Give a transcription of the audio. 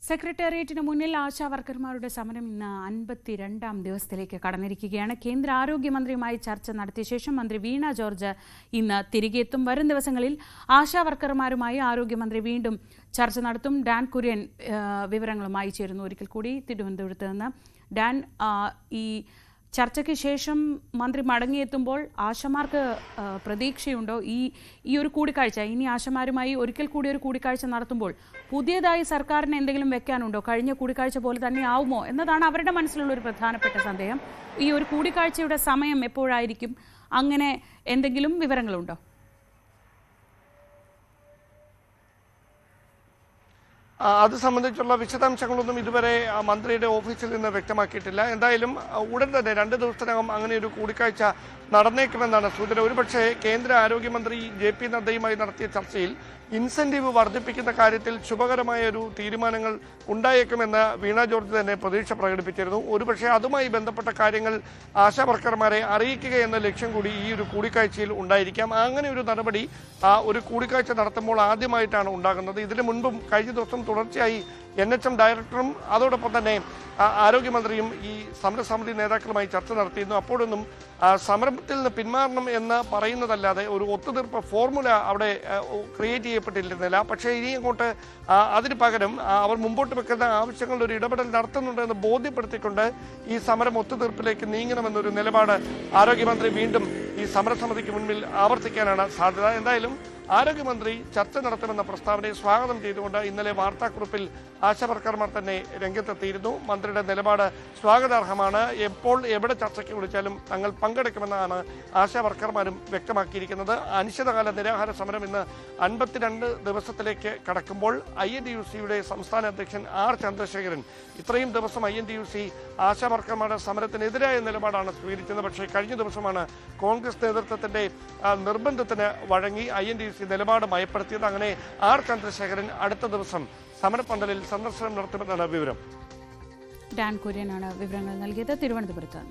സെക്രട്ടേറിയറ്റിന് മുന്നിൽ ആശാവർക്കർമാരുടെ സമരം ഇന്ന് 52ാം ദിവസത്തിലേക്ക് കടന്നിരിക്കുകയാണ്. കേന്ദ്ര ആരോഗ്യമന്ത്രിയുമായി ചർച്ച നടത്തിയ ശേഷം മന്ത്രി വീണ ജോർജ് ഇന്ന് തിരികെ എത്തും. വരും ദിവസങ്ങളിൽ ആശാവർക്കർമാരുമായി ആരോഗ്യമന്ത്രി വീണ്ടും ചർച്ച നടത്തും. ഡാൻ കുര്യൻ വിവരങ്ങളുമായി ചേരുന്നു ഒരിക്കൽ കൂടി തിരുവനന്തപുരത്ത് നിന്ന്. ഡാൻ, ഈ ചർച്ചയ്ക്ക് ശേഷം മന്ത്രി മടങ്ങിയെത്തുമ്പോൾ ആശമാർക്ക് പ്രതീക്ഷയുണ്ടോ ഈ ഒരു കൂടിക്കാഴ്ച? ഇനി ആശമാരുമായി ഒരിക്കൽ കൂടി ഒരു കൂടിക്കാഴ്ച നടത്തുമ്പോൾ പുതിയതായി സർക്കാരിന് എന്തെങ്കിലും വെക്കാനുണ്ടോ? കഴിഞ്ഞ കൂടിക്കാഴ്ച പോലെ തന്നെ ആവുമോ എന്നതാണ് അവരുടെ മനസ്സിലുള്ള ഒരു പ്രധാനപ്പെട്ട സന്ദേഹം. ഈ ഒരു കൂടിക്കാഴ്ചയുടെ സമയം എപ്പോഴായിരിക്കും? അങ്ങനെ എന്തെങ്കിലും വിവരങ്ങളുണ്ടോ? അത് സംബന്ധിച്ചുള്ള വിശദാംശങ്ങളൊന്നും ഇതുവരെ മന്ത്രിയുടെ ഓഫീസിൽ നിന്ന് വ്യക്തമാക്കിയിട്ടില്ല. എന്തായാലും ഉടൻ തന്നെ 2 ദിവസത്തിനകം അങ്ങനെ ഒരു കൂടിക്കാഴ്ച നടന്നേക്കുമെന്നാണ് സൂചന. ഒരുപക്ഷെ കേന്ദ്ര ആരോഗ്യമന്ത്രി JP നദ്ദയുമായി നടത്തിയ ചർച്ചയിൽ ഇൻസെന്റീവ് വർദ്ധിപ്പിക്കുന്ന കാര്യത്തിൽ ശുഭകരമായ ഒരു തീരുമാനങ്ങൾ ഉണ്ടായേക്കുമെന്ന് വീണ ജോർജ് തന്നെ പ്രതീക്ഷ പ്രകടിപ്പിച്ചിരുന്നു. ഒരുപക്ഷെ അതുമായി ബന്ധപ്പെട്ട കാര്യങ്ങൾ ആശാവർക്കർമാരെ അറിയിക്കുക എന്ന ലക്ഷ്യം കൂടി ഈ ഒരു കൂടിക്കാഴ്ചയിൽ ഉണ്ടായിരിക്കാം. അങ്ങനെ ഒരു നടപടി ഒരു കൂടിക്കാഴ്ച നടത്തുമ്പോൾ ആദ്യമായിട്ടാണ് ഉണ്ടാകുന്നത്. ഇതിനു മുൻപും കഴിഞ്ഞ ദിവസം തുടർച്ചയായി NHM ഡയറക്ടറും അതോടൊപ്പം തന്നെ ആരോഗ്യമന്ത്രിയും ഈ സമരസമിതി നേതാക്കളുമായി ചർച്ച നടത്തിയിരുന്നു. അപ്പോഴൊന്നും സമരത്തിൽ നിന്ന് പിന്മാറണം എന്ന് പറയുന്നതല്ലാതെ ഒരു ഒത്തുതീർപ്പ് ഫോർമുല അവിടെ ക്രിയേറ്റ് ചെയ്യപ്പെട്ടിരുന്നില്ല. പക്ഷേ ഇനി അങ്ങോട്ട് അതിന് പകരം അവർ മുമ്പോട്ട് വെക്കുന്ന ആവശ്യങ്ങളുടെ ഒരു ഇടപെടൽ നടത്തുന്നുണ്ടെന്ന് ബോധ്യപ്പെടുത്തിക്കൊണ്ട് ഈ സമരം ഒത്തുതീർപ്പിലേക്ക് നീങ്ങണമെന്നൊരു നിലപാട് ആരോഗ്യമന്ത്രി വീണ്ടും ഈ സമരസമിതിക്ക് മുൻപിൽ ആവർത്തിക്കാനാണ് സാധ്യത. എന്തായാലും ആരോഗ്യമന്ത്രി ചർച്ച നടത്തുമെന്ന പ്രസ്താവനയെ സ്വാഗതം ചെയ്തുകൊണ്ട് ഇന്നലെ വാർത്താക്കുറിപ്പിൽ ആശാവർക്കർമാർ തന്നെ രംഗത്തെത്തിയിരുന്നു. മന്ത്രിയുടെ നിലപാട് സ്വാഗതാർഹമാണ്. എപ്പോൾ എവിടെ ചർച്ചയ്ക്ക് വിളിച്ചാലും തങ്ങൾ പങ്കെടുക്കുമെന്നാണ് ആശാവർക്കർമാരും വ്യക്തമാക്കിയിരിക്കുന്നത്. അനിശ്ചിതകാല നിരാഹാര സമരം ഇന്ന് 52 ദിവസത്തിലേക്ക് കടക്കുമ്പോൾ INTUC സംസ്ഥാന അധ്യക്ഷൻ R ചന്ദ്രശേഖരൻ ഇത്രയും ദിവസം INTUC ആശാവർക്കർമാരുടെ സമരത്തിനെതിരായ നിലപാടാണ് സ്വീകരിച്ചത്. പക്ഷേ കഴിഞ്ഞ ദിവസമാണ് കോൺഗ്രസ് നേതൃത്വത്തിന്റെ നിർബന്ധത്തിന് വഴങ്ങി INTUC നിലപാട് മയപ്പെടുത്തിയത്. അങ്ങനെ R ചന്ദ്രശേഖരൻ അടുത്ത ദിവസം സമരപ്പന്തലിൽ സന്ദർശനം നടത്തുമെന്നാണ് വിവരം. ഡാൻ കുര്യനാണ് വിവരങ്ങൾ നൽകിയത് തിരുവനന്തപുരത്ത്.